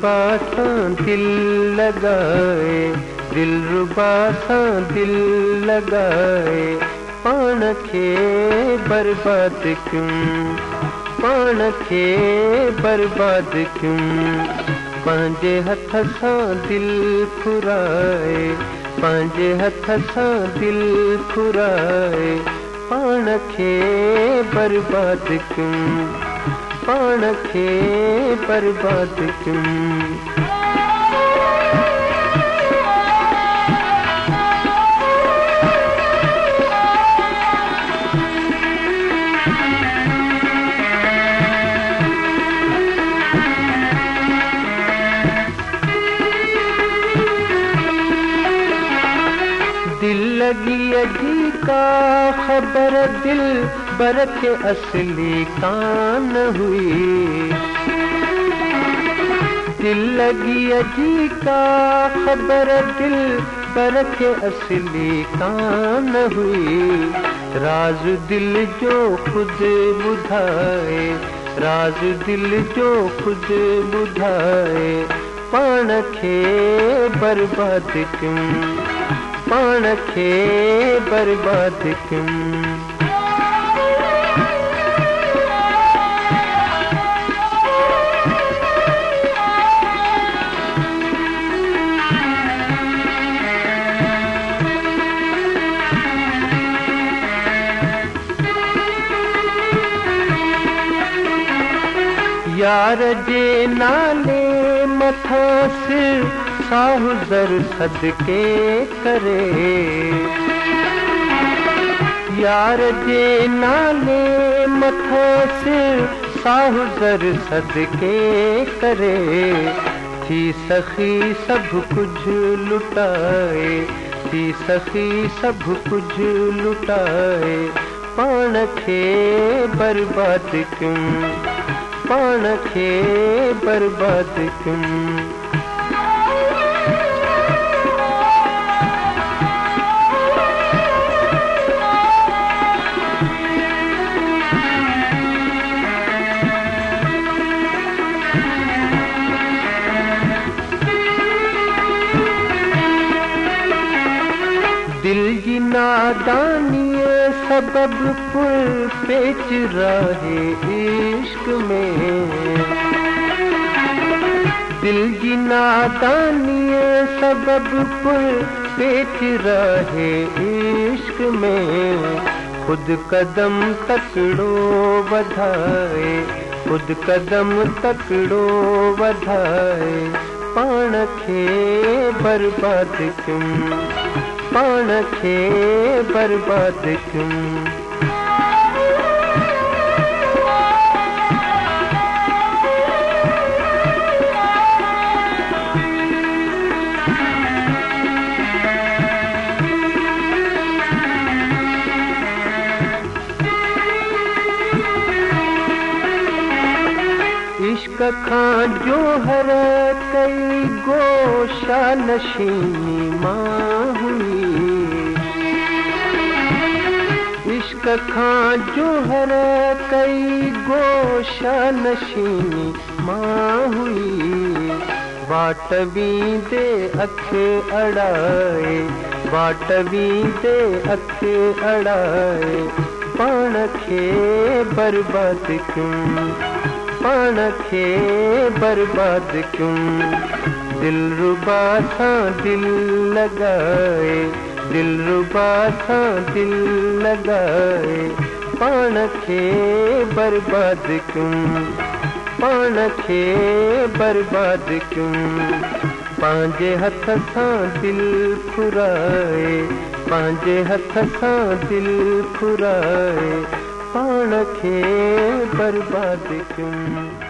दिलरुबा सां दिल लगाए, दिलरुबा सां दिल लगाए, पाण खे बर्बाद क्यों, पाण खे बर्बाद क्यों। पंहिंजे हथ सां दिल फुराए, पंहिंजे हथ सां दिल फुराए, पाण खे बर्बाद क्यों, पाण खे बर्बाद क्यों। दिल लगी अजी का खबर दिल बर के असली कान हुई, दिल लगी अजी का खबर दिल बर के असली कान हुई। राज दिल जो खुद बुधाए, राज दिल जो खुद बुधाए, पाण खे बर्बाद क्यों, पाण खे बर्बाद क्यों। यार जे नाले मथा सिर साहु ज़र सदके करे, यार जे नाले मथा सिर साहु ज़र सदके करे। थी सखी सब कुछ लुटाए, थी सखी सब कुछ लुटाए, पाण खे बर्बाद क्यों, पाण खे बर्बाद क्यों। दिल जी नादानी सबब पुल पेच रहे इश्क में, दिल जी नादानी सबब पुल पेच रहे इश्क में। खुद कदम तकड़ो वधाए, खुद कदम तकड़ो वधाए, पाण खे बर्बाद क्यों, पाण खे बर्बाद क्यों। इश्क खां जो हर कई गोशा नशीनी मां हुई, इश्क खां जो हर कई गोशा नशीनी मां हुई। वाट वींदे अख अड़ाए, वाट वींदे अख अड़ाए, पाण खे बर्बाद क्यों, पाण खे बर्बाद क्यों। दिलरुबा सां दिल लगाए, दिलरुबा सां दिल लगाए, पाण खे बर्बाद क्यों, पाण खे बर्बाद क्यों। पंहिंजे हथ सां दिल फुराए, पंहिंजे हथ सां दिल फुराए, पाण खे बर्बाद क्यों।